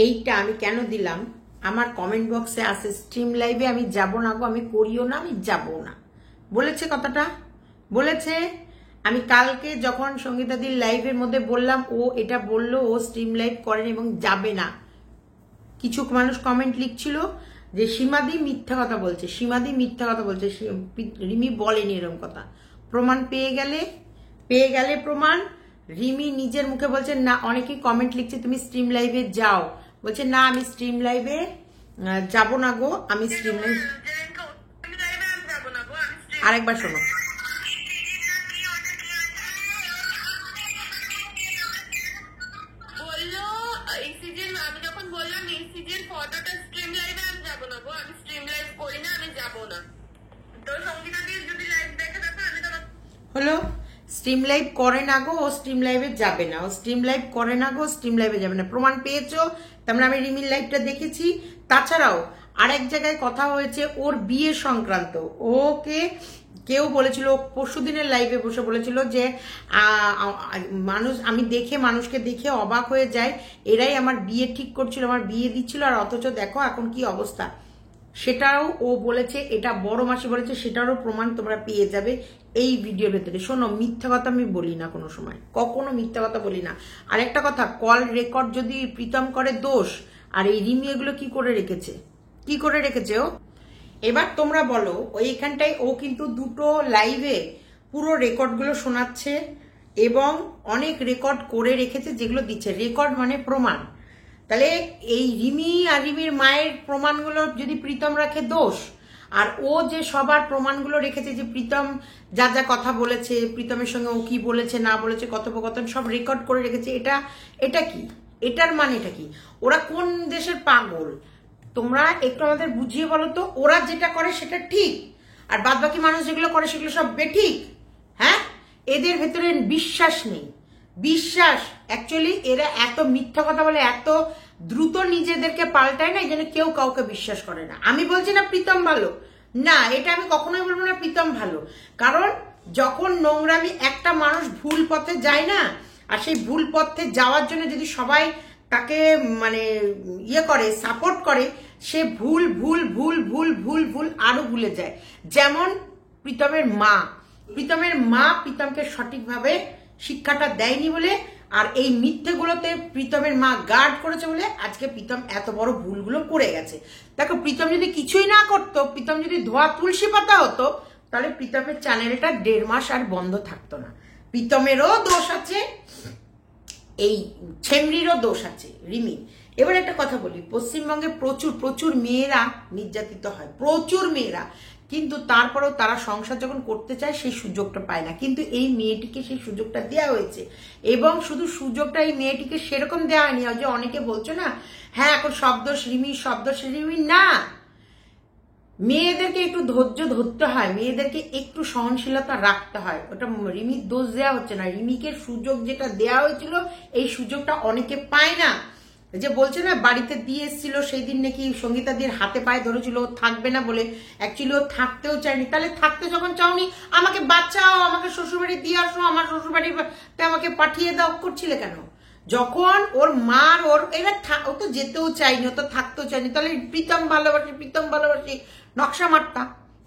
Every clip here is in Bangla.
এইটা আমি কেন দিলাম, আমার কমেন্ট বক্সে আছে স্ট্রিম লাইভে আমি যাব না গো, আমি করিও না, আমি যাব না বলেছে, কথাটা বলেছে। আমি কালকে যখন সঙ্গীতাদির লাইভের মধ্যে বললাম, ও এটা বললো ও স্ট্রিম লাইভ করেন এবং যাবে না। কিছু মানুষ কমেন্ট লিখছিল যে সীমাদি মিথ্যা কথা বলছে, সীমাদি মিথ্যা কথা বলছে, রিমি বলেনি এরকম কথা। প্রমাণ পেয়ে গেলে প্রমাণ। রিমি নিজের মুখে বলছে না, অনেকেই কমেন্ট লিখছে তুমি স্ট্রিম লাইভে যাও, বলছে না আমি স্ট্রিম লাইভে যাব না গো, আমি স্ট্রিম লাইভ। আরেকবার শোনো, আমি যখন বললাম এসিজের ফটোটা স্ট্রিম লাইভে আমি যাবো না গো, আমি স্ট্রিম লাইভ করি না, আমি যাবো না। তো সঙ্গীতাদির যদি লাইভ দেখে থাকো আমি তো হলো স্ট্রিম লাইভ করে না গো, ও স্ট্রিম লাইভে যাবে না, ও স্ট্রিম লাইভ করে না গো, স্ট্রিম লাইভে যাবে না। প্রমাণ পেয়েছো? তারপরে আমি রিমির লাইভটা দেখেছি। তাছাড়াও আরেক জায়গায় কথা হয়েছে ওর বিয়ে সংক্রান্ত, ওকে কেউ বলেছিল, পরশু দিনের লাইভে বসে বলেছিল যে মানুষ, আমি মানুষকে দেখে অবাক হয়ে যায়, এরাই আমার বিয়ে ঠিক করছিল, আমার বিয়ে দিচ্ছিল, আর অথচ দেখো এখন কি অবস্থা। সেটাও ও বলেছে, এটা বড় মাসি বলেছে, সেটারও প্রমাণ তোমরা পেয়ে যাবে এই ভিডিওর ভেতরে। শোনো, মিথ্যা কথা আমি বলি না কোনো সময়, কখনো মিথ্যা কথা বলি না। আর একটা কথা, কল রেকর্ড যদি প্রীতম করে দোষ, আর এই রিমি এগুলো কি করে রেখেছে ও। এবার তোমরা বলো, ওই এখানটায় ও কিন্তু দুটো লাইভে পুরো রেকর্ডগুলো শোনাচ্ছে এবং অনেক রেকর্ড করে রেখেছে, যেগুলো দিচ্ছে। রেকর্ড মানে প্রমাণ। তাহলে এই রিমি আর রিমির মায়ের প্রমাণগুলো যদি প্রীতম রাখে দোষ, আর ও যে সবার প্রমাণগুলো রেখেছে, যে প্রীতম যা যা কথা বলেছে, প্রীতমের সঙ্গে ও কি বলেছে না বলেছে, কথোপকথন সব রেকর্ড করে রেখেছে, এটা কি, এটার মানেটা কি? ওরা কোন দেশের পাগল? তোমরা একটু আমাদের বুঝিয়ে বলো তো। ওরা যেটা করে সেটা ঠিক, আর বাদ বাকি মানুষ যেগুলো করে সেগুলো সব বেঠিক। হ্যাঁ, এদের ভেতরে বিশ্বাস নেই। বিশ্বাস অ্যাকচুয়ালি এরা এত মিথ্যা কথা বলে, এত দ্রুত নিজেদেরকে পাল্টায় না, এই জন্য কেউ কাউকে বিশ্বাস করে না। আমি বলছি না প্রীতম ভালো, না, এটা আমি কখনোই বলবো না প্রীতম ভালো। কারণ যখন নোংরামি একটা মানুষ ভুল পথে যায় না, আর সেই ভুল পথে যাওয়ার জন্য যদি সবাই তাকে মানে করে, সাপোর্ট করে, সে ভুল ভুল ভুল ভুল ভুল ভুল আরো ভুলে যায়। যেমন প্রীতমের মা প্রীতমকে সঠিকভাবে শিক্ষাটা দেয়নি বলে, আর এই মিথ্যেগুলোতে প্রীতমের মা গার্ড করেছে বলে আজকে প্রীতম এত বড় ভুলগুলো করে গেছে। দেখো, প্রীতম যদি কিছুই না করতো, প্রীতম যদি ধোয়া তুলসী পাতা হতো, তাহলে প্রীতমের চ্যানেলটা 1.5 মাস আর বন্ধ থাকতো না। প্রীতমেরও দোষ আছে, এই ছেমরিরও দোষ আছে, রিমির। এবার একটা কথা বলি, পশ্চিমবঙ্গে প্রচুর প্রচুর মেয়েরা নির্যাতিত হয়, প্রচুর মেয়েরা, কিন্তু তারপরেও তারা সংসার যখন করতে চায় সেই সুযোগটা পায় না। কিন্তু এই মেয়েটিকে সেই সুযোগটা দেওয়া হয়েছে, এবং শুধু সুযোগটা এই মেয়েটিকে সেরকম দেওয়া হয়নি যে অনেকে বলছো না, হ্যাঁ এখন শব্দোষ রিমি, না, মেয়েদেরকে একটু ধৈর্য ধরতে হয়, মেয়েদেরকে একটু সহনশীলতা রাখতে হয়। ওটা রিমির দোষ দেওয়া হচ্ছে না, রিমিকে সুযোগ যেটা দেওয়া হয়েছিল এই সুযোগটা অনেকে পায় না। যে বলছে না বাড়িতে দিয়ে এসেছিল, সেই দিন নাকি সঙ্গীতাদির হাতে পায়ে ধরেছিল ও থাকবে না বলে, অ্যাকচুয়ালি ও থাকতেও চায়নি। তাহলে থাকতে যখন চাওনি, আমাকে বাঁচাও, আমাকে শ্বশুরবাড়ি দিয়ে আসো, আমার শ্বশুরবাড়িতে আমাকে পাঠিয়ে দাও করছিলে কেন? যখন ওর মার ও তো যেতেও চাইনি, ও তো থাকতেও চাইনি, তাহলে প্রীতম ভালোবাসি নকশা মারতা,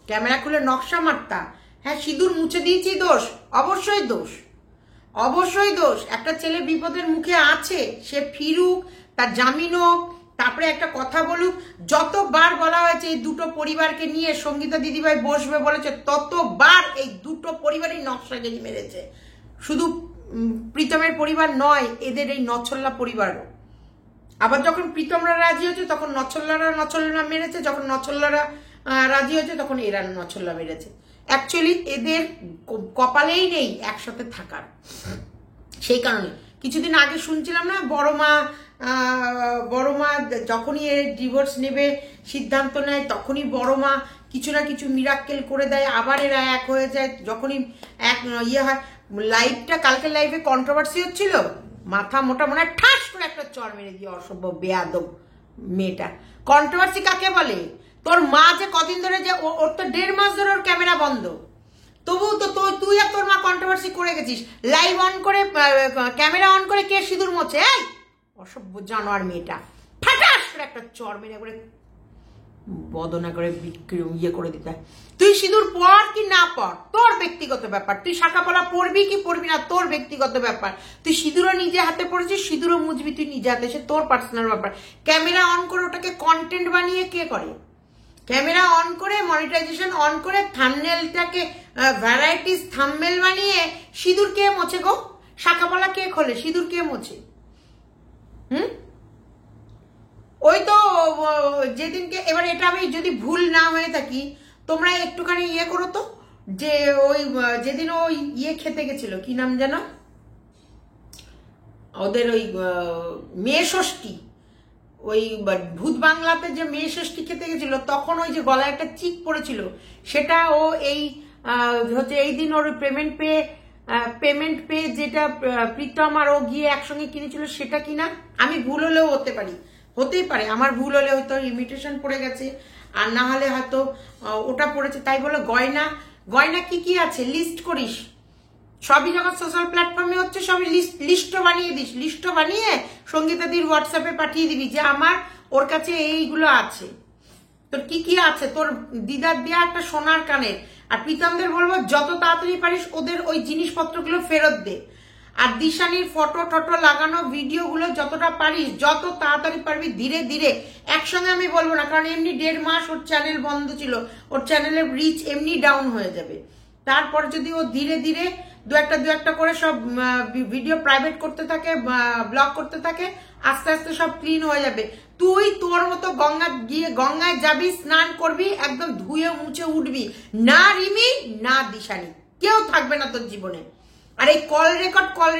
ক্যামেরা খুলে নকশা মারতা। হ্যাঁ, সিঁদুর মুছে দিয়েছি, দোষ, অবশ্যই দোষ। একটা ছেলে বিপদের মুখে আছে, সে ফিরুক, তার জামিন হোক, তারপরে একটা কথা বলুক। যতবার বলা হয়েছে এই দুটো পরিবারকে নিয়ে সঙ্গীতা দিদিভাই বসবে বলেছে, ততবার এই দুটো পরিবারই নকশাগিরি মেরেছে। শুধু প্রীতমের পরিবার নয়, এদের এই নছল্লা পরিবারও। আবার যখন প্রীতমরা রাজি হয়েছে তখন নছল্লা মেরেছে, যখন নছল্লারা রাজি হয়েছে তখন এরা নছল্লা মেরেছে। অ্যাকচুয়ালি এদের কপালেই নেই একসাথে থাকার। সেই কারণে কিছুদিন আগে শুনছিলাম না, বড় মা যখনই এর ডিভোর্স নেবে সিদ্ধান্ত নেয়, তখনই বড় মা কিছু না কিছু মিরাক্কেল করে দেয়, আবার এরা এক হয়ে যায়। যখনই এক হয়, লাইভটা কালকের লাইভে কন্ট্রোভার্সি হচ্ছিল, মাথা মোটা মনে হয় ঠাস করে একটা চড় মেরে দিয়ে, অসভ্য বেয়াদব মেয়েটা। কন্ট্রোভার্সি কাকে বলে? তোর মা যে কদিন ধরে, যে ওর তো 1.5 মাস ধরে ওর ক্যামেরা বন্ধ, তবুও তো তুই আর তোর মা কন্ট্রোভার্সি করে গেছিস। লাইভ অন করে, ক্যামেরা অন করে কে সিঁদুর মোছে? অসভ্য জানোয়ার মেয়েটা। করে একটা চর মেরে করে বদনা করে ইয়ে করে দিতে হয়। তুই সিঁদুর পর কি না পর তোর ব্যক্তিগত ব্যাপার, তুই শাঁখাপলা পরবি কি পরবি না তোর ব্যক্তিগত ব্যাপার। তুই সিঁদুরও নিজে হাতে পড়েছিস, সিঁদুরও মুজবি তুই নিজে হাতে, সে তোর পার্সোনাল ব্যাপার। ক্যামেরা অন করে ওটাকে কন্টেন্ট বানিয়ে কে করে? ক্যামেরা অন করে মনিটাইজেশন অন করে থাম্বনেলটাকে ভ্যারাইটিস থাম্বনেল বানিয়ে সিঁদুর কে মোছে গো? শাঁখাপলা কে খোলে? সিঁদুর কে মোছে? ওই তো যেদিনকে, এবার এটা আমি যদি ভুল না হয়ে থাকি তোমরা একটুখানি ইয়ে করো তো, যে ওই যেদিন ওই ইয়ে খেতে গেছিল, কি নাম যেন ওদের, ওই মেয়ে ষষ্ঠী, ওই ভূত বাংলাতে যে মেয়ে ষষ্ঠী খেতে গেছিল, তখন ওই যে গলায় একটা চিক পড়েছিল, সেটা ও এই হচ্ছে এই দিন ওর পেমেন্ট পেয়ে যেটা প্রীতম আর ও গিয়ে একসঙ্গে কিনেছিল সেটা কিনা। আমি ভুল হলেও হতেই পারে, আমার ভুল হলে হয়তো ইমিটেশন পড়ে গেছে, আর না হলে হয়তো ওটা পড়েছে। তাই বলো গয়না কি কি আছে লিস্ট করিস, সবই যখন সোশ্যাল প্ল্যাটফর্মে হচ্ছে সবই লিস্টও বানিয়ে দিস, লিস্টও বানিয়ে সঙ্গীতাদির হোয়াটসঅ্যাপে পাঠিয়ে দিবি যে আমার ওর কাছে এইগুলো আছে, তোর কি কি আছে, তোর দিদার দেয়া একটা সোনার কানের। আর প্রীতমদের বলবো যত তাড়াতাড়ি পারিস ওদের ওই জিনিসপত্রগুলো ফেরত দে। আর দিশানির ফটো টটো লাগানো ভিডিওগুলো যতটা পারিস, যত তাড়াতাড়ি পারবি ধীরে ধীরে, একসঙ্গে আমি বলবো না, কারণ এমনি 1.5 মাস ওর চ্যানেল বন্ধ ছিল, ওর চ্যানেলের রিচ এমনি ডাউন হয়ে যাবে। তারপর যদি ও ধীরে ধীরে দু একটা করে সব ভিডিও প্রাইভেট করতে থাকে, ব্লগ করতে থাকে, আস্তে আস্তে সব ক্লিন হয়ে যাবে। তুই তোর মতো গঙ্গায় যাবি, স্নান করবি, একদম ধুয়ে মুছে উঠবি, না রিমি না দিশানি, কেউ থাকবে না তোর জীবনে। আর এই কল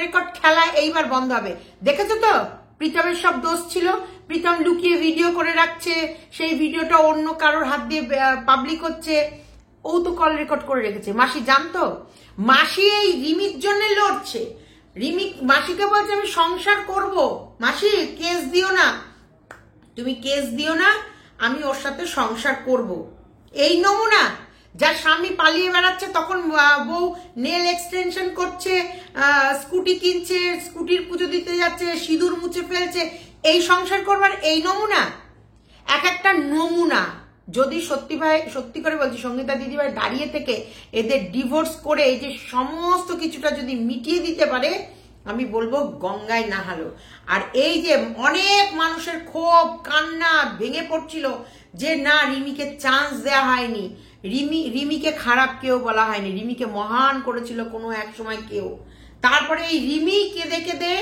রেকর্ড খেলা এইবার বন্ধ হবে। দেখেছো তো প্রীতমের সব দোষ ছিল, প্রীতম লুকিয়ে ভিডিও করে রাখছে, সেই ভিডিওটা অন্য কারোর হাত দিয়ে পাবলিক হচ্ছে, ও তো কল রেকর্ড করে রেখেছে। মাসি জানতো, মাসি এই রিমির জন্য লড়ছে, মাসিকে বলছে আমি সংসার করব, মাসি কেস দিও না, তুমি কেস দিও না, আমি ওর সাথে সংসার করব। এই নমুনা, যার স্বামী পালিয়ে বেড়াচ্ছে তখন বউ নেল এক্সটেনশন করছে, স্কুটি কিনছে, স্কুটির পুজো দিতে যাচ্ছে, সিঁদুর মুছে ফেলছে, এই সংসার করবার এই নমুনা, এক একটা নমুনা। যদি সত্যি করে বলছি সঙ্গীতা দিদিভাই দাঁড়িয়ে থেকে এদের ডিভোর্স করে এই যে সমস্ত কিছুটা যদি মিটিয়ে দিতে পারে, আমি বলবো গঙ্গায় নাহালো। আর এই যে অনেক মানুষের ক্ষোভ কান্না ভেঙে পড়ছিল যে না রিমিকে চান্স দেওয়া হয়নি, রিমিকে খারাপ কেউ বলা হয়নি, রিমিকে মহান করেছিল কোনো এক সময় কেউ। তারপরে এই রিমি কেঁদে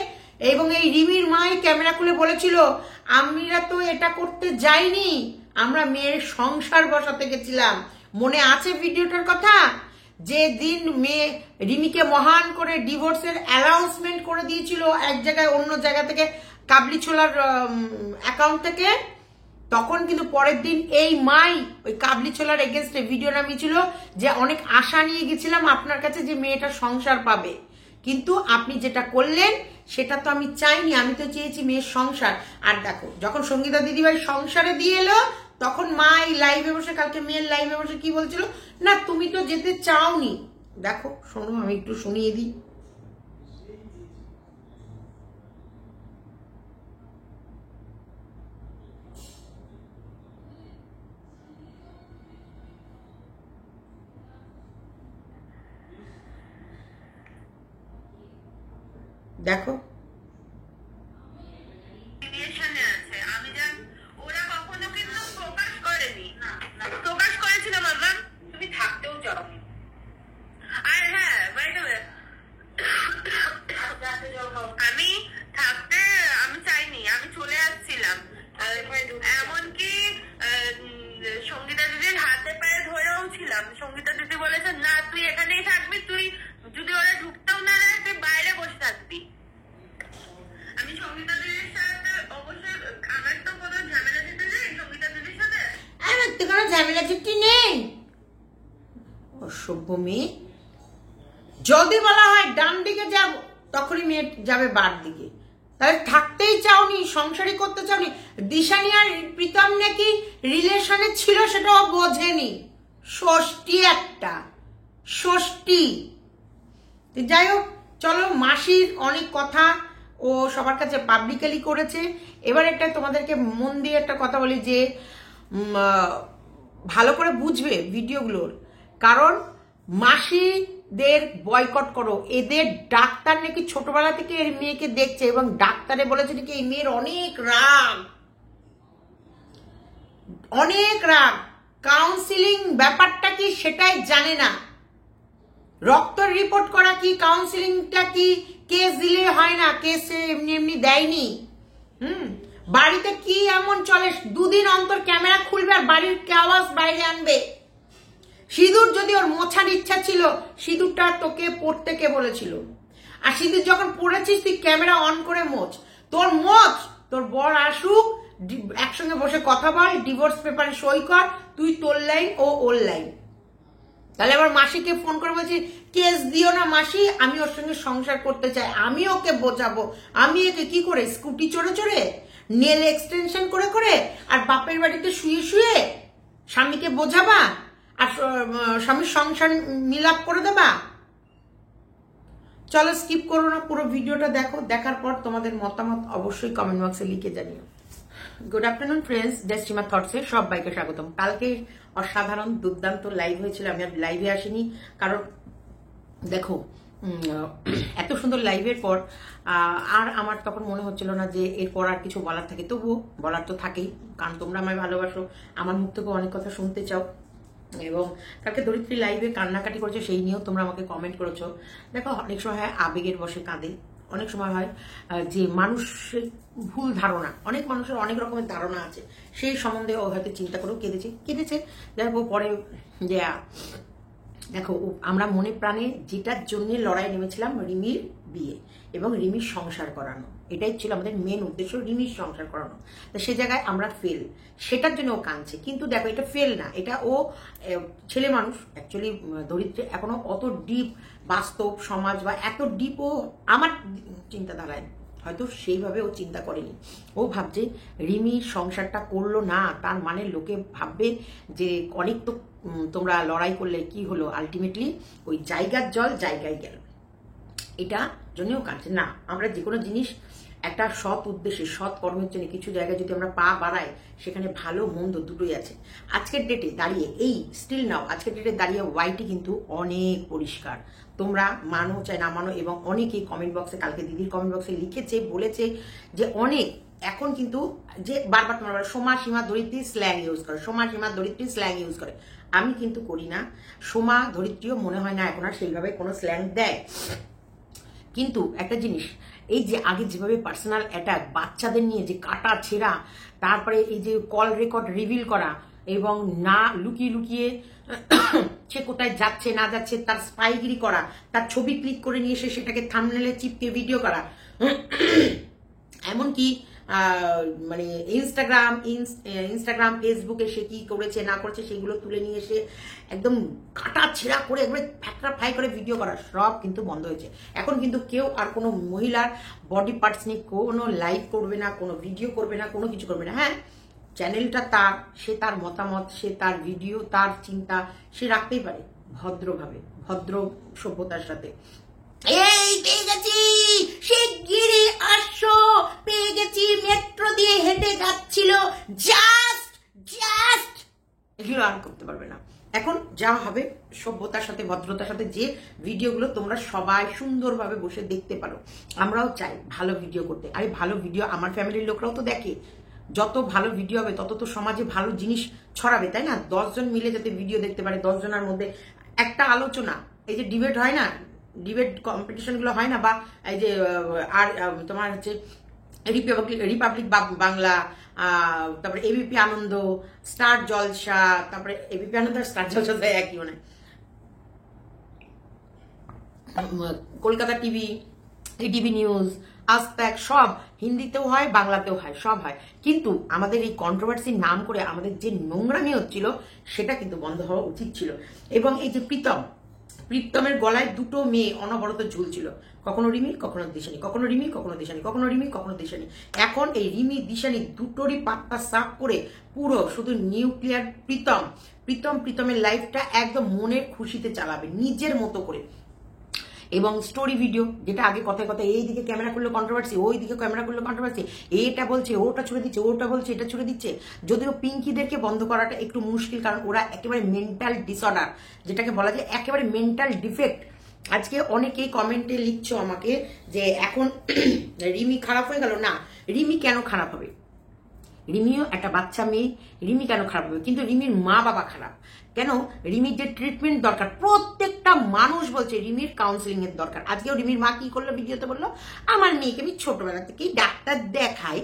এবং এই রিমির মাই ক্যামেরা খুলে বলেছিল আমরা তো এটা করতে যাইনি, আমরা মেয়ের সংসার বসাতে গেছিলাম। মনে আছে ভিডিওটার কথা? যে দিন মেয়ে রিমিকে মহান করে ডিভোর্সের অ্যানাউন্সমেন্ট করে দিয়েছিল এক জায়গায়, অন্য জায়গা থেকে, কাবলি ছোলার অ্যাকাউন্ট থেকে, তখন কিন্তু পরের দিন এই মাই ওই কাবলি ছোলার এগেনস্টে ভিডিও নামিয়েছিল যে অনেক আশা নিয়ে গেছিলাম আপনার কাছে যে মেয়েটা সংসার পাবে, কিন্তু আপনি যেটা করলেন সেটা তো আমি চাইনি, আমি তো চেয়েছি মেয়ের সংসার। আর দেখো যখন সঙ্গীতা দিদিভাই সংসারে দিয়ে এলো তখন মা এই লাইভে বসে, কালকে মেয়ের লাইভে বসে কি বলছিল, না তুমি তো যেতে চাওনি। দেখো শোনো, আমি একটু শুনিয়ে দিই। দেখো এমনকি সঙ্গীতা দিদির হাতে পায়ে ধরেও ছিলাম, সঙ্গীতা দিদি বলেছে না তুই এখানেই থাকবি, তুই যদি ওরা ঢুকতেও না দেয় তুই বাইরে বসে থাকবি। আমি সঙ্গীতা দিদির সাথে অবশ্যই, আমার তো কোনো ঝামেলা ঝুটি নেই সঙ্গীতা দিদির সাথে, আমার তো কোনো ঝামেলা ঝুটি নেই। অসভ্য মেয়ে, যদি বলা হয় ডান দিকে যাব তখনই মেয়ে যাবে বার দিকে, তাহলে থাকতেই চাওনি, সংসারই করতে চাওনি। দিশানি আর প্রীতম নাকি রিলেশনে ছিল সেটাও বোঝেনি, ষষ্ঠী একটা ষষ্ঠী। যাই হোক চলো, মাসির অনেক কথা ও সবার কাছে পাবলিকালি করেছে। এবার একটা তোমাদেরকে মন দিয়ে একটা কথা বলি যে ভালো করে বুঝবে ভিডিওগুলোর, কারণ মাসিদের বয়কট করো। এদের ডাক্তার নাকি ছোটবেলা থেকে এর মেয়েকে দেখছে এবং ডাক্তারে বলেছে নাকি এই মেয়ের অনেক রাগ, অনেক রাগ। কাউন্সিলিং ব্যাপারটা কি সেটাই জানে না। রক্ত রিপোর্ট করা কি, কাউন্সিলিংটা কি কেস দিলে হয় না, কেসে এমনি এমনি দেয়নি। বাড়িতে কি এমন চলে, দুদিন অন্তর ক্যামেরা খুলবে আর বাড়ির আওয়াজ বাইরে আনবে। সিঁদুর যদি ওর মোছার ইচ্ছা ছিল, সিঁদুরটা তোকে পড়তে কে বলেছিল? আর সিঁদুর যখন পড়েছিস তুই ক্যামেরা অন করে মোছ, তোর মোছ, তোর বর আসুক, একসঙ্গে বসে কথা বল, ডিভোর্স পেপারে সই কর, তুই তোর লাইন ও ওর লাইন। তাহলে আবার মাসিকে ফোন করে বলছি কেস দিও না মাসি, আমি ওর সঙ্গে সংসার করতে চাই, আমি ওকে বোঝাবো। আমি একে কি করে, স্কুটি চড়ে চড়ে, নেল এক্সটেনশন করে করে, আর বাপের বাড়িতে শুয়ে শুয়ে স্বামীকে বোঝাবা আর স্বামীর সংসার মিলাপ করে দেবা? চলো স্কিপ করো না, পুরো ভিডিওটা দেখো। দেখার পর তোমাদের মতামত অবশ্যই কমেন্ট বক্সে লিখে জানিও। গুড আফটারনুন ফ্রেন্ডস, ডেস্টিমা থটসে সবাইকে স্বাগতম। কালকে অসাধারণ দুর্দান্ত লাইভ হয়েছিল, আমি আর লাইভে আসিনি কারণ দেখো এত সুন্দর লাইভের পর আর আমার তখন মনে হচ্ছিল না যে এরপর আর কিছু বলার থাকে। তবুও বলার তো থাকেই, কারণ তোমরা আমায় ভালোবাসো, আমার মুখ থেকেও অনেক কথা শুনতে চাও। এবং কালকে ধরিত্রী লাইভে কান্নাকাটি করেছে, সেই নিয়েও তোমরা আমাকে কমেন্ট করেছো। দেখো অনেক সময় হয় আবেগের বশে কাঁদে, অনেক সময় হয় যে মানুষের ভুল ধারণা, অনেক মানুষের অনেক রকমের ধারণা আছে, সেই সম্বন্ধে ও হয়তো চিন্তা করেও কেঁদেছে। দেখো পরে যে দেখো আমরা মনে প্রাণে যেটার জন্য লড়াই নেমেছিলাম, রিমির বিয়ে এবং রিমির সংসার করানো, এটাই ছিল আমাদের মেন উদ্দেশ্য, রিমির সংসার করানো। তো সে জায়গায় আমরা ফেল, সেটার জন্য ও কাঁদছে। কিন্তু দেখো এটা ফেল না, এটা ও ছেলে মানুষ। অ্যাকচুয়ালি ধরিত্রী এখনো অত ডিপ বাস্তব সমাজ বা এত ডিপ ও আমার চিন্তাধারায় হয়তো সেইভাবে ও চিন্তা করেনি। ও ভাবছে রিমির সংসারটা করলো না, তার মানে লোকে ভাববে যে অনেক তো তোমরা লড়াই করলে কি হলো, আলটিমেটলি ওই জায়গার জল জায়গায় গেল, এটা জন্যও কাটছে না। আমরা যে কোনো জিনিস একটা সৎ উদ্দেশ্যে, সৎ কর্মের জন্য কিছু জায়গায় যদি আমরা পা বাড়াই, সেখানে ভালো মন্দ দুটোই আছে। আজকের ডেটে দাঁড়িয়ে এই স্টিল নাও আজকের ডেটে দাঁড়িয়ে ওয়াইটি কিন্তু অনেক পরিষ্কার, তোমরা মানো চাই না মানো। এবং অনেকেই কমেন্ট বক্সে, কালকে দিদির কমেন্ট বক্সে লিখেছে, বলেছে যে অনেক এখন কিন্তু যে বারবার তোমরা সোমা সীমা ধরিত্রী স্ল্যাং ইউজ করে, সোমা সীমা ধরিত্রী স্ল্যাং ইউজ করে। আমি কিন্তু করি না, সোমা ধরিত্রীও মনে হয় না এখন আর সেইভাবে কোনো স্ল্যাং দেয়। কিন্তু একটা জিনিস, এই যে আগে যেভাবে পার্সোনাল অ্যাটাক, বাচ্চাদের নিয়ে যে কাটা ছেঁড়া, তারপরে এই যে কল রেকর্ড রিভিল করা এবং না লুকিয়ে লুকিয়ে সে কোথায় যাচ্ছে না যাচ্ছে তার স্পাইগিরি করা, তার ছবি ক্লিক করে নিয়ে এসে সেটাকে থাম্বনেলে চিপকে ভিডিও করা, এমনকি মানে ইনস্টাগ্রাম ফেসবুকে সে কি করেছে না করেছে সেগুলো তুলে নিয়ে এসে একদম কাটা ছেঁড়া করে একবারে ফ্যাকরা ফ্রাই করে ভিডিও করা, সব কিন্তু বন্ধ হয়েছে। এখন কিন্তু কেউ আর কোনো মহিলার বডি পার্টস নিয়ে কোনো লাইভ করবে না, কোনো ভিডিও করবে না, কোনো কিছু করবে না। হ্যাঁ, চ্যানেলটা তার, সে তার মতামত, সে তার ভিডিও, তার চিন্তা সে রাখতেই পারে ভদ্রভাবে, ভদ্র সভ্যতার সাথে। এই পেয়ে গেছি, শিগগিরই আসো, পেয়ে গেছি, মেট্রো দিয়ে হেঁটে যাচ্ছিল, জাস্ট এগুলো আর করতে পারবে না। এখন যা হবে সভ্যতার সাথে, ভদ্রতার সাথে, যে ভিডিওগুলো তোমরা সবাই সুন্দরভাবে বসে দেখতে পারো। আমরাও চাই ভালো ভিডিও করতে, আরে ভালো ভিডিও আমার ফ্যামিলির লোকরাও তো দেখে। যত ভালো ভিডিও হবে তত তো সমাজে ভালো জিনিস ছড়াবে, তাই না? 10 জন মিলে যাতে ভিডিও দেখতে পারে, 10 জনের মধ্যে একটা আলোচনা, এই যে ডিবেট হয় না, ডিবেট কম্পিটিশন গুলো হয় না, বা এই যে আর তোমার হচ্ছে রিপাবলিক বাংলা, তারপরে এবিপি আনন্দ, স্টার জলসা, তারপরে এবিপি আনন্দ আর স্টার জলসা একই মানে, কলকাতা টিভি, এটিভি নিউজ, আজ তাক, সব হিন্দিতেও হয় বাংলাতেও হয়, সব হয়। কিন্তু আমাদের এই কন্ট্রোভার্সির নাম করে আমাদের যে নোংরামি হচ্ছিল সেটা কিন্তু বন্ধ হওয়া উচিত ছিল। এবং এই যে প্রীতমের গলায় দুটো মেয়ে অনবরত ঝুলছিল, কখনো রিমি কখনো দিশানি, কখনো রিমি কখনো দিশানি, কখনো রিমি কখনো দিশানি। এখন এই রিমি দিশানি দুটোরই পাত্তা সাফ করে পুরো শুধু নিউক্লিয়ার প্রীতমের লাইফটা একদম মনের খুশিতে চালাবে নিজের মতো করে। এবং স্টোরি ভিডিও, যেটা আগে কথায় কথায় এইদিকে ক্যামেরা করলে কন্ট্রোভার্সি, ওইদিকে ক্যামেরা করলে কন্ট্রোভার্সি, এটা বলছে ওটা ছুড়ে দিচ্ছে, ওটা বলছে এটা ছুড়ে দিচ্ছে। যদিও পিঙ্কিদেরকে বন্ধ করাটা একটু মুশকিল, কারণ ওরা একেবারে মেন্টাল ডিসঅর্ডার, যেটাকে বলা যায় একেবারে মেন্টাল ডিফেক্ট। আজকে অনেকেই কমেন্টে লিখছো আমাকে যে এখন রিমি খারাপ হয়ে গেল। না, রিমি কেন খারাপ হবে? রিমিও একটা বাচ্চা মেয়ে, রিমি কেন খারাপ হবে? কিন্তু রিমির মা বাবা খারাপ কেন? রিমির যে ট্রিটমেন্ট দরকার, প্রত্যেকটা মানুষ বলছে রিমির কাউন্সিলিং এর দরকার। আজকেও রিমির মা কি করলো, ভিডিওতে বললো আমার মেয়েকে আমি ছোটবেলা থেকেই ডাক্তার দেখাই,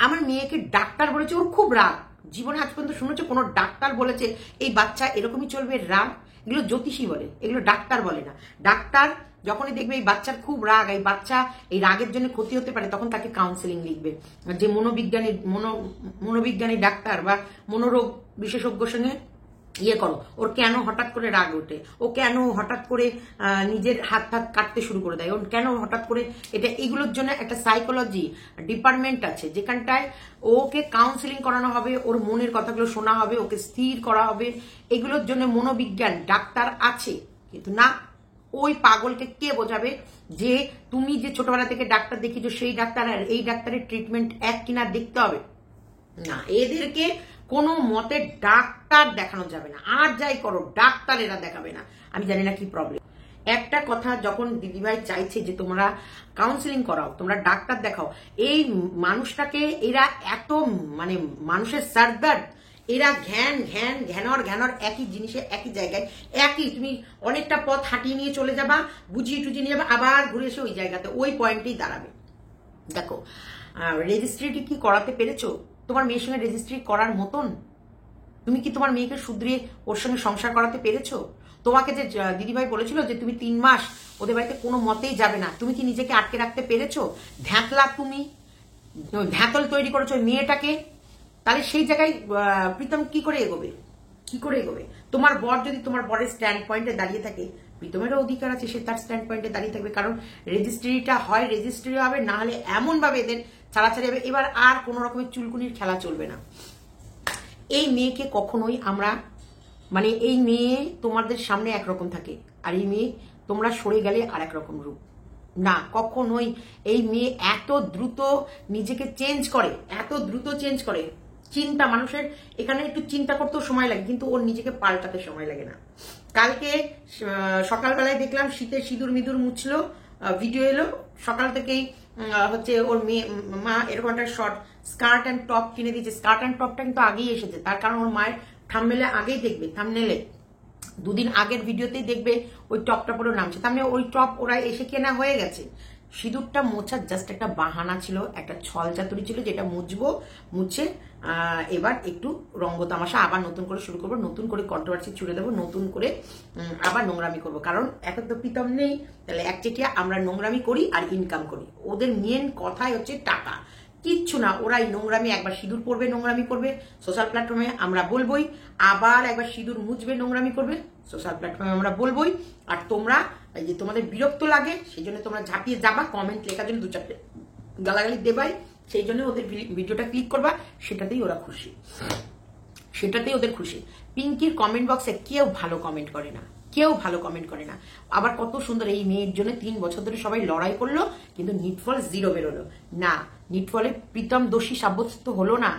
আমার মেয়েকে ডাক্তার বলেছে, ওর খুব রাগ। জীবনে আজ পর্যন্ত শুনেছো কোনো ডাক্তার বলেছে এই বাচ্চা এরকমই চলবে রাগ? এগুলো জ্যোতিষী বলে, এগুলো ডাক্তার বলে না। ডাক্তার যখনই দেখবে এই বাচ্চার খুব রাগ, এই বাচ্চা এই রাগের জন্য ক্ষতি হতে পারে, তখন তাকে কাউন্সেলিং লিখবে। যে মনোবিজ্ঞানী ডাক্তার বা মনোরোগ বিশেষজ্ঞর সঙ্গে ইয়ে করো, ওর কেন হঠাৎ করে রাগ ওঠে, ও কেন হঠাৎ করে নিজের হাত কাটতে শুরু করে দেয়, ও কেন হঠাৎ করে এটা, এগুলোর জন্য একটা সাইকোলজি ডিপার্টমেন্ট আছে যেখানটায় ওকে কাউন্সিলিং করানো হবে, ওর মনের কথাগুলো শোনা হবে, ওকে স্থির করা হবে। এগুলোর জন্য মনোবিজ্ঞান ডাক্তার আছে। কিন্তু না, ওই পাগলকে কে বোঝাবে যে তুমি যে ছোটবেলা থেকে ডাক্তার দেখিছো সেই ডাক্তার আর এই ডাক্তারের ট্রিটমেন্ট এক কিনা দেখতে হবে না। এদেরকে কোনো মতে ডাক্তার দেখানো যাবে না, আর যাই করো ডাক্তার এরা দেখাবে না। আমি জানি না কি প্রবলেম। একটা কথা, যখন দিদিভাই চাইছে যে তোমরা কাউন্সিলিং করাও, তোমরা ডাক্তার দেখাও, এই মানুষটাকে এরা এত মানে মানুষের সারদার্দ, এরা ঘ্যানর একই জিনিসে একই জায়গায় একই, তুমি অনেকটা পথ হাঁটিয়ে নিয়ে চলে যাবা, বুঝিয়ে টুজিয়ে নিয়ে যাবা, আবার ঘুরে এসে ওই জায়গাতে ওই পয়েন্টেই দাঁড়াবে। দেখো, রেজিস্ট্রিটি কি করাতে পেরেছো? তোমার মেয়ের সঙ্গে রেজিস্ট্রি করার মতন তুমি কি তোমার মেয়েকে শুধরিয়ে ওর সঙ্গে সংসার করাতে পেরেছো? তোমাকে যে দিদিভাই বলেছিল যে তুমি 3 মাস ওদের বাড়িতে কোনো মতেই যাবে না, তুমি কি নিজেকে আটকে রাখতে পেরেছো? ধ্যাতলা, তুমি ধ্যাতল তৈরি করেছো ওই মেয়েটাকে। তাহলে সেই জায়গায় প্রীতম কি করে এগোবে? কি করে এগোবে? তোমার বর যদি তোমার বরের স্ট্যান্ড পয়েন্টে দাঁড়িয়ে থাকে, প্রীতমেরও অধিকার আছে সে তার স্ট্যান্ড পয়েন্টে দাঁড়িয়ে থাকবে। কারণ রেজিস্ট্রিটা হয় রেজিস্ট্রি হবে, না হলে এমন ভাবে এদের ছাড়াছাড়ি হবে, এবার আর কোন রকমের চুলকুনির খেলা চলবে না। এই মেয়েকে কখনোই আমরা মানে এই মেয়ে তোমাদের সামনে একরকম থাকে, আর এই মেয়ে তোমরা সরে গেলে আর এক রকম রূপ। না, কখনোই এই মেয়ে এত দ্রুত নিজেকে চেঞ্জ করে, এত দ্রুত চেঞ্জ করে। চিন্তা, মানুষের এখানে একটু চিন্তা করতেও সময় লাগে, কিন্তু ওর নিজেকে পাল্টাতে সময় লাগে না। কালকে সকালবেলায় দেখলাম শীতের সিঁদুর মিদুর মুছলো, ভিডিও এলো, সকাল থেকেই হচ্ছে ওর মেয়ে মা এরকম একটা শর্ট স্কার্ট অ্যান্ড টপ কিনে দিয়েছে। স্কার্ট অ্যান্ড টপটা কিন্তু আগেই এসেছে, তার কারণ ওর মায়ের থাম্বনেলে আগেই দেখবে, থাম্বনেলে 2 দিন আগের ভিডিওতেই দেখবে ওই টপটা পরে নামছে। তার মানে ওই টপ ওরা এসে কেনা হয়ে গেছে। সিঁদুরটা মোছার জাস্ট একটা বাহানা ছিল, একটা ছল চাতুরি ছিল, যেটা মুছে এবার একটু রঙ্গ তামাশা আবার নতুন করে শুরু করবো, নতুন করে কন্ট্রোভার্সি ছুড়ে দেবো, নতুন করে আবার নোংরামি করবো। কারণ এখন তো প্রীতম নেই, তাহলে একচেটিয়া আমরা নোংরামি করি আর ইনকাম করি। ওদের মেন কথাই হচ্ছে টাকা, কিচ্ছু না। ওরাই নোংরামি, একবার সিঁদুর পরবে নোংরামি করবে সোশ্যাল প্ল্যাটফর্মে আমরা বলবোই, আবার একবার সিঁদুর মুছবে নোংরামি করবে সোশ্যাল প্ল্যাটফর্মে আমরা বলবোই। আর তোমরা এই যে তোমাদের বিরক্ত লাগে সেই জন্য তোমরা ঝাঁপিয়ে যাবা, কমেন্ট লেখার জন্য 2-4টে গালাগালি দেবাই, সেই জন্য ওদের ভিডিওটা ক্লিক করবা, সেটাতেই ওরা খুশি, সেটাতেই ওদের খুশি। পিঙ্কির কমেন্ট বক্সে কেউ ভালো কমেন্ট করে না, কেউ ভালো কমেন্ট করে না। আবার কত সুন্দর, এই মেয়ের জন্য 3 বছর ধরে সবাই লড়াই করলো, কিন্তু নিটফল 0 বেরোলো না। নিটফলে প্রীতম দোষী সাব্যস্ত হলো না,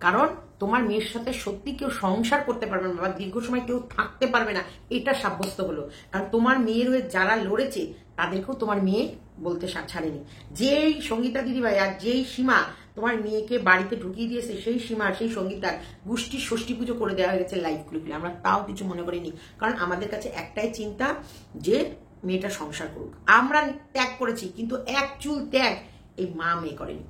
কারণ তোমার মেয়ের সাথে সত্যি কেউ সংসার করতে পারবে না বা দীর্ঘ সময় কেউ থাকতে পারবে না, এটা সাব্যস্ত হলো। কারণ তোমার মেয়ের হয়ে যারা লড়েছে তাদেরকেও তোমার মেয়ে বলতে ছাড়েনি। যেই সঙ্গীতা দিদিভাই আর যেই সীমা তোমার মেয়েকে বাড়িতে ঢুকিয়ে দিয়েছে, সেই সীমা সেই সঙ্গীতার গোষ্ঠীর ষষ্ঠী পুজো করে দেওয়া হয়ে গেছে লাইভ খুলে। আমরা তাও কিছু মনে করিনি, কারণ আমাদের কাছে একটাই চিন্তা যে মেয়েটা সংসার করুক। আমরা ত্যাগ করেছি, কিন্তু এক চুল ত্যাগ এই মা মেয়ে করেনি।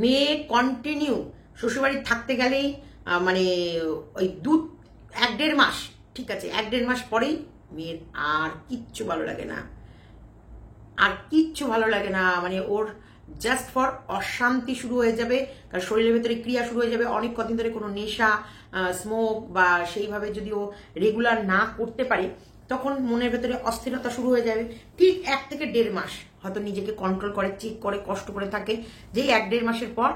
মেয়ে কন্টিনিউ শ্বশুরবাড়ি থাকতে গেলেই মানে ওই 1-1.5 মাস, ঠিক আছে 1-1.5 মাস পরেই মেয়ের আর কিচ্ছু ভালো লাগে না, আর কিচ্ছু ভালো লাগে না। মানে ওর জাস্ট ফর অশান্তি শুরু হয়ে যাবে, কারণ শরীরের ভেতরে ক্রিয়া শুরু হয়ে যাবে। অনেক কদিন ধরে কোনো নেশা স্মোক বা সেইভাবে যদি ও রেগুলার না করতে পারে, তখন মনের ভেতরে অস্থিরতা শুরু হয়ে যাবে। ঠিক 1 থেকে 1.5 মাস হয়তো নিজেকে কন্ট্রোল করে, চেক করে, কষ্ট করে থাকে, যেই 1-1.5 মাসের পর।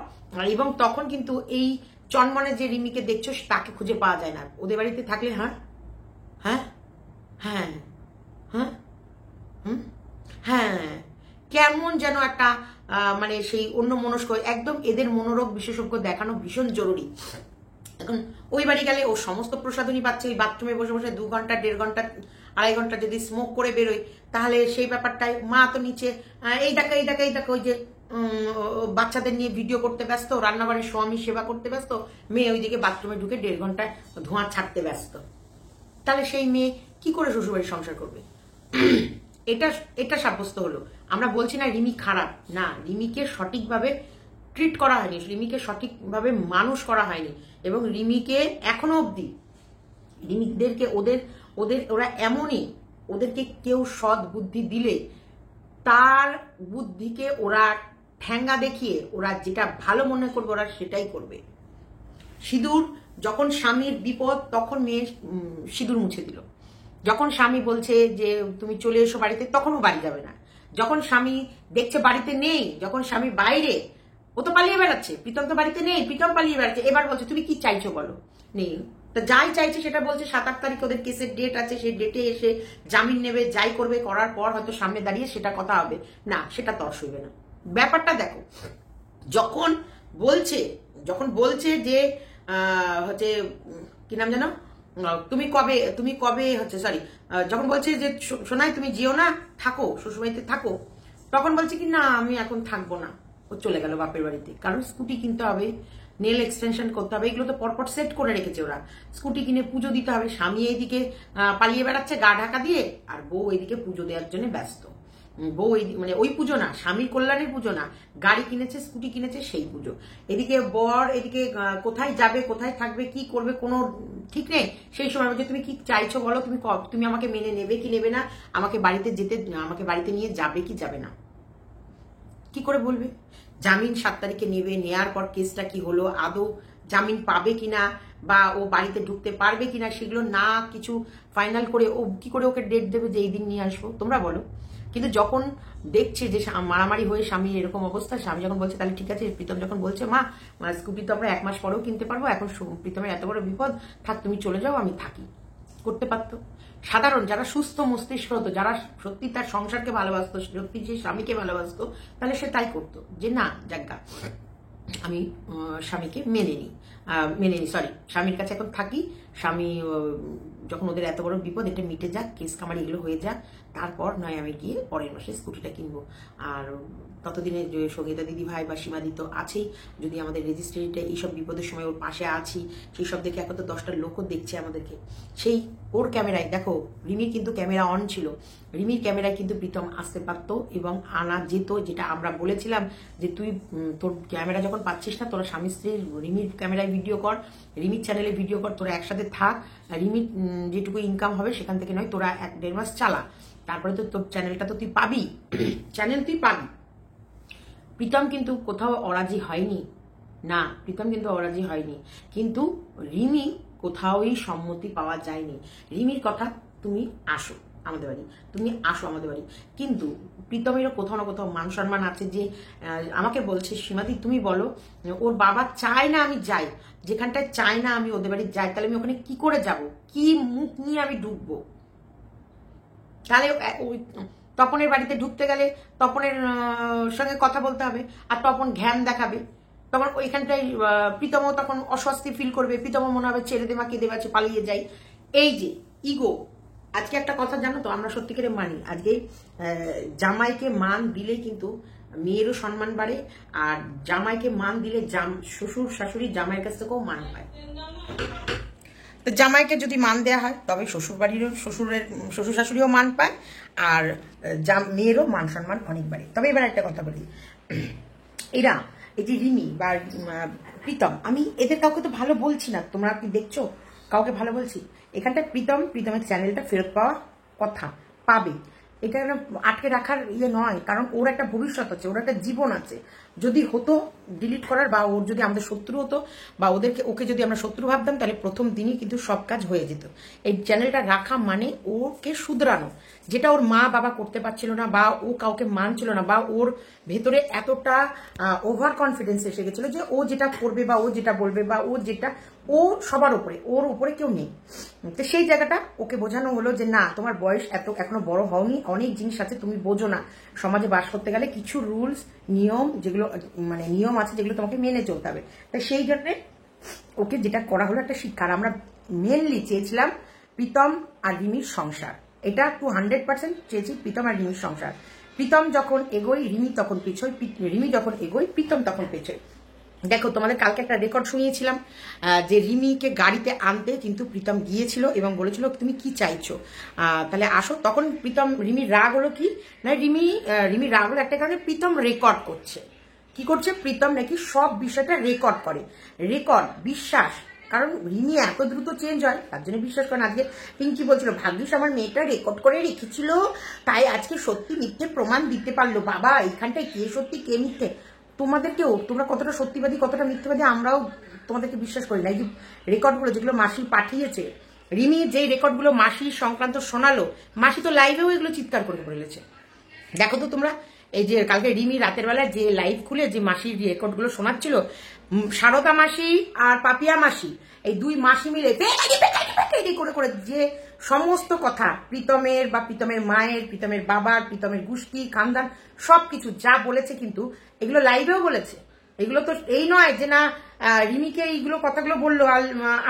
এবং তখন কিন্তু এই চনমনে যে রিমিকে দেখছো তাকে খুঁজে পাওয়া যায় না। ওদের বাড়িতে থাকলে হ্যাঁ হ্যাঁ হ্যাঁ হ্যাঁ কেমন যেন একটা মানে সেই অন্য মনস্ক, একদম এদের মনোরোগ বিশেষজ্ঞ দেখানো ভীষণ জরুরি। এখন ওই বাড়ি গেলে ও সমস্ত প্রসাধনী পাচ্ছে, ওই বাথরুমে বসে বসে 2 ঘন্টা 1.5 ঘন্টা 2.5 ঘন্টা যদি স্মোক করে বেরোয়, তাহলে সেই ব্যাপারটাই মা তো নিচে এই দেখো ওই যে বাচ্চাদের নিয়ে ভিডিও করতে ব্যস্ত, রান্নাবাড়ির স্বামী সেবা করতে ব্যস্ত, মেয়ে ওইদিকে বাথরুমে ঢুকে 1.5 ঘন্টা ধোঁয়া ছাড়তে ব্যস্ত। তাহলে সেই মেয়ে কি করে শ্বশুরবাড়ির সংসার করবে? এটা সাব্যস্ত হলো। আমরা বলছি না রিমি খারাপ, না, রিমিকে সঠিকভাবে ট্রিট করা হয়নি, রিমিকে সঠিকভাবে মানুষ করা হয়নি, এবং রিমিকে এখনো অবধি রিমিদেরকে ওরা এমনই, ওদেরকে কেউ সৎ বুদ্ধি দিলে তার বুদ্ধিকে ওরা ঠ্যাঙ্গা দেখিয়ে ওরা যেটা ভালো মনে করবে ওরা সেটাই করবে। সিঁদুর যখন স্বামীর বিপদ তখন মেয়ে সিঁদুর মুছে দিল, যখন স্বামী বলছে যে তুমি চলে এসো বাড়িতে তখনও বাড়ি যাবে না, যখন স্বামী দেখছে বাড়িতে নেই, যখন স্বামী বাইরে, ও তো পালিয়ে বেড়াচ্ছে, প্রীতম তো বাড়িতে নেই, প্রীতম পালিয়ে বেড়াচ্ছে, এবার বলছে তুমি কি চাইছো বলো, নেই, তো যাই চাইছে সেটা বলছে 7-8 তারিখ ওদের কেসের ডেট আছে, সেই ডেটে এসে জামিন নেবে, যাই করবে, করার পর হয়তো সামনে দাঁড়িয়ে সেটা কথা হবে না, সেটা তর্স হইবে না। ব্যাপারটা দেখো, যখন বলছে যে হচ্ছে কি নাম জানো, তুমি কবে হচ্ছে সরি, যখন বলছে যে সোনাই তুমি যেও না, থাকো শ্বশুরবাড়িতে থাকো, তখন বলছে কি না আমি এখন থাকবো না, ও চলে গেল বাপের বাড়িতে, কারণ স্কুটি কিনতে হবে, নেল এক্সটেনশন করতে হবে, এগুলো তো পরপর সেট করে রেখেছে ওরা, স্কুটি কিনে পুজো দিতে হবে, স্বামী এইদিকে পালিয়ে বেড়াচ্ছে গা ঢাকা দিয়ে, আর বউ এইদিকে পুজো দেওয়ার জন্য ব্যস্ত। বউ মানে ওই পুজো না, স্বামীর কল্যাণের পুজো না, গাড়ি কিনেছে, স্কুটি কিনেছে, সেই পুজো। এদিকে বর এদিকে কোথায় যাবে, কোথায় থাকবে, কি করবে কোনো ঠিক নেই। সেই সময় বলছে তুমি কি চাইছো বলো, তুমি আমাকে মেনে নেবে কি নেবে না, আমাকে বাড়িতে নিয়ে যাবে কি যাবে না, কি করে বলবে? জামিন 7 তারিখে নেবে, নেয়ার পর কেসটা কি হলো, আদৌ জামিন পাবে কিনা বা ও বাড়িতে ঢুকতে পারবে কিনা, সেগুলো না কিছু ফাইনাল করে ও কি করে ওকে ডেট দেবে যে এই দিন নিয়ে আসবো, তোমরা বলো। কিন্তু যখন দেখছে যে মারামারি হয়ে স্বামীর এরকম অবস্থা, স্বামী যখন বলছে তাহলে ঠিক আছে, প্রীতম যখন বলছে মা স্কুটি তো আমরা 1 মাস পরেও কিনতে পারবো, এখন প্রীতমের এত বড় বিপদ, থাক তুমি চলে যাও আমি থাকি, করতে পারতো। সাধারণ যারা সুস্থ মস্তিষ্ক হতো, যারা সত্যি তার সংসারকে ভালোবাসতো, সত্যি যে স্বামীকে ভালোবাসতো, তাহলে সে তাই করতো, যে না যাজ্ঞা আমি স্বামীকে মেনে নিই সরি, স্বামীর কাছে এখন থাকি, স্বামী যখন ওদের এত বড় বিপদ এটা মিটে যাক, কেস কামারি এগুলো হয়ে যাক, তারপর নয় আমি গিয়ে পরের মাসে স্কুটিটা কিনবো। আর ততদিনে সঙ্গীতা দিদি ভাই বা সীমাদি তো আছেই, যদি আমাদের রেজিস্ট্রিটা এইসব বিপদের সময় ওর পাশে আছি, সেই সব দেখে এখন তো 10টা লোকও দেখছে আমাদেরকে, সেই ওর ক্যামেরায় দেখো রিমির কিন্তু ক্যামেরা অন ছিল, রিমির ক্যামেরায় কিন্তু প্রীতম আসতে পারত এবং আনা যেত, যেটা আমরা বলেছিলাম যে তুই তোর ক্যামেরা যখন পাচ্ছিস না, তোরা স্বামী স্ত্রীর রিমির ক্যামেরায় ভিডিও কর, রিমির চ্যানেলে ভিডিও কর, তোরা একসাথে থাক, রিমির যেটুকু ইনকাম হবে সেখান থেকে নয় তোরা 1-1.5 মাস চালা, তারপরে তো তোর চ্যানেলটা তো তুই পাবি, চ্যানেল তুই পাবি। প্রীতম কিন্তু কোথাও অরাজি হয়নি, না প্রীতম কিন্তু অরাজি হয়নি, কিন্তু রিমি কোথাওই সম্মতি পাওয়া যায়নি। রিমির কথা তুমি আসো আমাদের বাড়ি, তুমি আসো আমাদের বাড়ি, কিন্তু প্রীতমেরও কোথাও না কোথাও মান সম্মান আছে, যে আমাকে বলছে সীমাদি তুমি বলো, ওর বাবা চায় না আমি যাই, যেখানটায় চায় না আমি ওদের বাড়ি যাই, তাহলে আমি ওখানে কি করে যাব, কি মুখ নিয়ে আমি ঢুকবো? তাহলে তপনের বাড়িতে ঢুকতে গেলে তপনের সঙ্গে কথা বলতে হবে, আর তপন ঘ্যান দেখাবে, তখন ওইখানটায় প্রীতমও তখন অস্বস্তি ফিল করবে, প্রীতমও মনে হবে ছেড়ে দেমা কে দেবাচ্ছে পালিয়ে যাই, এই যে ইগো। আজকে একটা কথা জানো তো, আমরা সত্যিকারে মানি, আজকে জামাইকে মান দিলে কিন্তু মেয়েরও সম্মান বাড়ে, আর জামাইকে মান দিলে শ্বশুর শাশুড়ি জামাইয়ের কাছ থেকেও মান পায়। তো জামাইকে যদি মান দেওয়া হয় তবে শ্বশুর শাশুড়িও মান পায়, আর মেয়েরও মান সম্মান অনেক বাড়ে। তবে এবার একটা কথা বলি, এরা এই যে রিমি বা প্রীতম, আমি এদের কাউকে তো ভালো বলছি না, তোমরা কি দেখছো কাউকে ভালো বলছি? এখানটা প্রীতমের চ্যানেলটা ফেরত পাওয়া কথা, পাবে, এটা আটকে রাখার ইয়ে নয়, কারণ ওর একটা ভবিষ্যৎ আছে, ওর একটা জীবন আছে, যদি হতো ডিলিট করার বা ওর যদি আমাদের শত্রু হতো বা ওকে যদি আমরা শত্রু ভাবতাম তাহলে প্রথম দিনই কিন্তু সব কাজ হয়ে যেত। এই চ্যানেলটা রাখা মানে ওকে শুধরানো, যেটা ওর মা বাবা করতে পারছিল না বা ও কাউকে মানছিল না বা ওর ভেতরে এতটা ওভার কনফিডেন্স এসে গেছিল যে ও যেটা করবে বা ও যেটা বলবে বা ও সবার উপরে, ওর উপরে কেউ নেই। তো সেই জায়গাটা ওকে বোঝানো হলো যে না, তোমার বয়স এখনো বড় হওনি, অনেক জিনিস আছে তুমি বোঝো না, সমাজে বাস করতে গেলে কিছু রুলস নিয়ম যেগুলো মানে নিয়ম আছে যেগুলো তোমাকে মেনে চলতে হবে। তাই সেই জন্য ওকে যেটা করা হলো একটা শিক্ষা। আমরা মেনলি চেয়েছিলাম প্রীতম আর রিমির সংসার, এটা 200% চেয়েছি প্রীতম আর রিমির সংসার। প্রীতম যখন এগোয় রিমি তখন পেছোয়, রিমি যখন এগোয় প্রীতম তখন পেছোয়। দেখো তোমাদের কালকে একটা রেকর্ড শুনিয়েছিলাম যে রিমিকে গাড়িতে আনতে কিন্তু প্রীতম গিয়েছিল এবং বলেছিল তুমি কি চাইছো, তাহলে আসো। তখন রিমির রাগ হলো কি না, রিমির রাগ হলো একটা কারণে, প্রীতম রেকর্ড করছে। কি করছে? প্রীতম নাকি সব বিষয়টা রেকর্ড করে, রেকর্ড বিশ্বাস। কারণ রিমি এত দ্রুত চেঞ্জ হয় তার জন্য বিশ্বাস করেন। আজকে পিঙ্কি বলছিল ভাগ্যিস আমার মেয়েটা রেকর্ড করে রেখেছিল, তাই আজকে সত্যি মিথ্যে প্রমাণ দিতে পারলো। বাবা এইখানটায় কে সত্যি কে মিথ্যে, তোমাদেরকেও তোমরা কতটা সত্যিবাদী কতটা মিথ্যাবাদী আমরাও তোমাদেরকে বিশ্বাস করি না। এই যে রেকর্ডগুলো যেগুলো মাসি পাঠিয়েছে, রিমি যে রেকর্ডগুলো মাসির সংক্রান্ত শোনালো, মাসি তো লাইভেও এগুলো চিৎকার করে বলেছে। দেখো তো তোমরা, এই যে কালকে রিমি রাতের বেলায় যে লাইভ খুলে যে মাসির রেকর্ডগুলো শোনাচ্ছিল, সারদা মাসি আর পাপিয়া মাসি, এই দুই মাসি মিলে করে করে যে সমস্ত কথা প্রীতমের বা প্রীতমের মায়ের, প্রীতমের বাবার, প্রীতমের গোষ্ঠী খানদান সবকিছু যা বলেছে, কিন্তু এগুলো লাইভেও বলেছে। এগুলো তো এই নয় যে না রিমিকে এইগুলো কথাগুলো বললো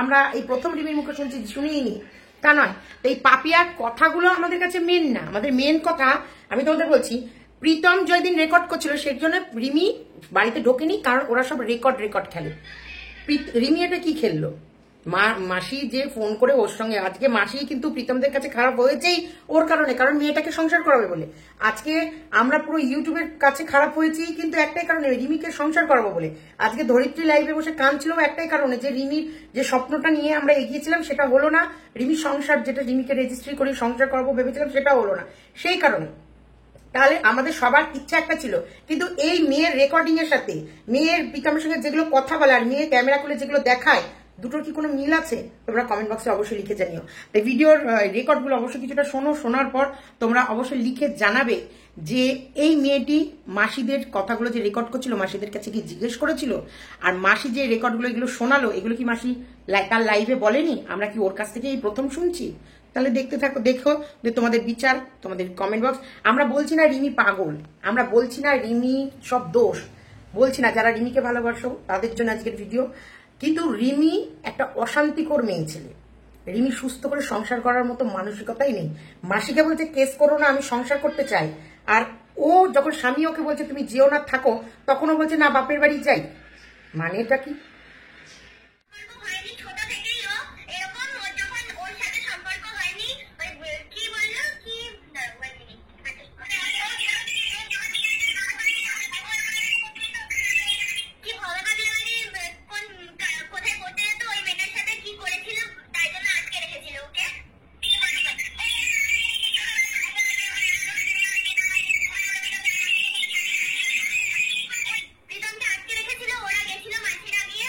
আমরা এই প্রথম রিমির মুখে শুনিনি, তা নয়। তো এই পাপিয়ার কথাগুলো আমাদের কাছে মেন না, আমাদের মেন কথা আমি তোমাদের বলছি, প্রীতম যেদিন রেকর্ড করছিল সেই জন্য রিমি বাড়িতে ঢোকেনি, কারণ ওরা সব রেকর্ড খেলে। রিমি এটা কি খেললো? মাসি যে ফোন করে ওর সঙ্গে, আজকে মাসি কিন্তু প্রীতমদের কাছে খারাপ হয়েছেই ওর কারণে, কারণ মেয়েটাকে সংসার করাবে বলে। আজকে আমরা পুরো ইউটিউবের কাছে খারাপ হয়েছি কিন্তু একটাই কারণে, রিমিকে সংসার করাবো বলে। আজকে ধরিত্রী লাইভে বসে কাঁদছিল একটাই কারণে, যে রিমির যে স্বপ্নটা নিয়ে আমরা এগিয়েছিলাম সেটা হলো না, রিমির সংসার যেটা রিমিকে রেজিস্ট্রি করে সংসার করাবো ভেবেছিলাম সেটা হলো না, সেই কারণে। তাহলে আমাদের সবার ইচ্ছা একটা ছিল, কিন্তু এই মেয়ের রেকর্ডিং এর সাথে মেয়ের প্রীতমের সঙ্গে যেগুলো কথা বলে আর মেয়ে ক্যামেরা খুলে যেগুলো দেখায়, দুটোর কি কোনো মিল আছে? তোমরা কমেন্ট বক্সে অবশ্যই লিখে জানিও। এই ভিডিওর রেকর্ডগুলো অবশ্যই কিছুটা শোনার পর তোমরা অবশ্যই লিখে জানাবে যে এই মেয়েটি মাসিদের কথাগুলো যে রেকর্ড করছিল মাসিদের কাছে কি জিজ্ঞেস করেছিল, আর মাসি যে রেকর্ডগুলো এগুলো শোনালো এগুলো কি মাসি তার লাইভে বলেনি, আমরা কি ওর কাছ থেকে এই প্রথম শুনছি? তাহলে দেখতে থাকো, দেখো যে তোমাদের বিচার, তোমাদের কমেন্ট বক্স। আমরা বলছি না রিমি পাগল, আমরা বলছি না রিমি সব দোষ, বলছি না, যারা রিমিকে ভালোবাসো তাদের জন্য আজকের ভিডিও। কিন্তু রিমি একটা অশান্তিকর মেয়ে ছেলে, রিমি সুস্থ করে সংসার করার মতো মানসিকতাই নেই। মাসিকে বলছে কেস করো না, আমি সংসার করতে চাই, আর ও যখন স্বামী ওকে বলছে তুমি যেও না থাকো, তখনও বলছে না বাপের বাড়ি যাই। মানে এটা কি? প্রিতমকে আটকে রেখেছিল, ওরা গেছিল মাসিরা গিয়ে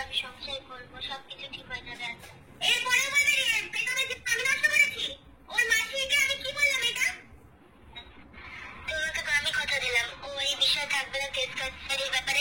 আমি সংসার করবো, সবকিছু ঠিক হয়ে যাবে। আচ্ছা এরপরে বলবে পেছনে যে আমি নষ্ট করেছি ওর মাসিকে আমি কি বললাম এটা? তোমাকে তো আমি কথা দিলাম ও এই বিষয়ে থাকবে না, কেস কাছারির ব্যাপারে